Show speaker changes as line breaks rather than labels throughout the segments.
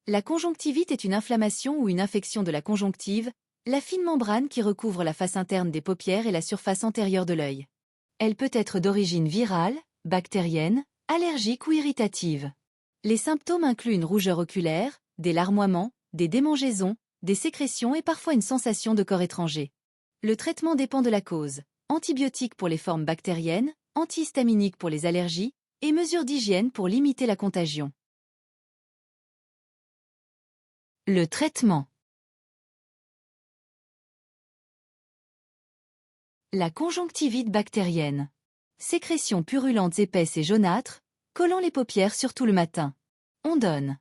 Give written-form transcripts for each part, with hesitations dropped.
La conjonctivite est une inflammation ou une infection de la conjonctive, la fine membrane qui recouvre la face interne des paupières et la surface antérieure de l'œil. Elle peut être d'origine virale, bactérienne, allergique ou irritative. Les symptômes incluent une rougeur oculaire, des larmoiements, des démangeaisons, des sécrétions et parfois une sensation de corps étranger. Le traitement dépend de la cause. Antibiotiques pour les formes bactériennes, antihistaminiques pour les allergies, et mesures d'hygiène pour limiter la contagion. Le traitement. La conjonctivite bactérienne. Sécrétions purulentes épaisses et jaunâtres, collant les paupières surtout le matin. On donne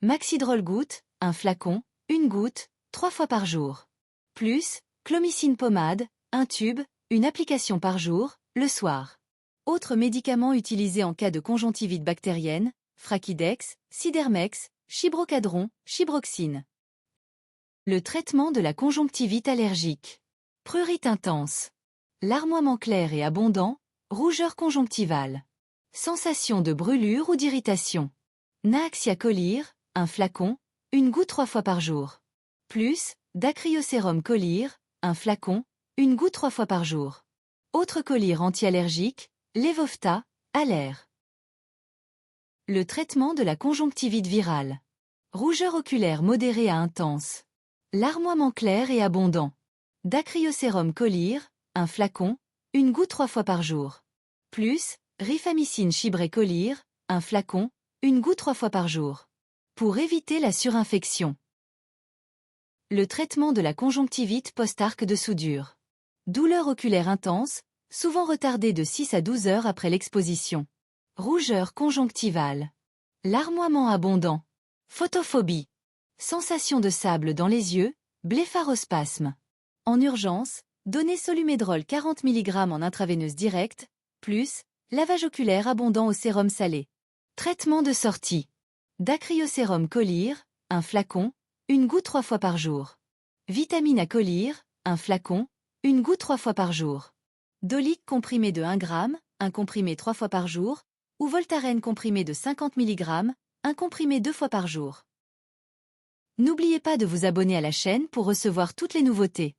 Maxidrol goutte, un flacon, une goutte, 3 fois par jour. Plus, clomicine pommade, un tube, une application par jour, le soir. Autres médicaments utilisés en cas de conjonctivite bactérienne, Frakidex, Sidermex, Chibrocadron, Chibroxine. Le traitement de la conjonctivite allergique. Prurite intense. Larmoiement clair et abondant, rougeur conjonctivale. Sensation de brûlure ou d'irritation. Naaxia cholir, un flacon, une goutte 3 fois par jour. Plus, Dacryocérum cholir, un flacon, une goutte 3 fois par jour. Autre cholir anti-allergique, Levofta, Aller. Le traitement de la conjonctivite virale. Rougeur oculaire modérée à intense. Larmoiement clair et abondant. Dacryocérum cholir, un flacon, une goutte 3 fois par jour. Plus, Rifamycine chibré cholir, un flacon, une goutte 3 fois par jour. Pour éviter la surinfection. Le traitement de la conjonctivite post-arc de soudure. Douleur oculaire intense, souvent retardée de 6 à 12 heures après l'exposition. Rougeur conjonctivale. Larmoiement abondant. Photophobie. Sensation de sable dans les yeux, blépharospasme. En urgence, donnez Solumédrol 40 mg en intraveineuse directe, plus, lavage oculaire abondant au sérum salé. Traitement de sortie. Dacryocérum cholir, un flacon, une goutte 3 fois par jour. Vitamine A cholir, un flacon, une goutte 3 fois par jour. Dolique comprimé de 1 g, un comprimé 3 fois par jour, ou Voltaren comprimé de 50 mg, un comprimé 2 fois par jour. N'oubliez pas de vous abonner à la chaîne pour recevoir toutes les nouveautés.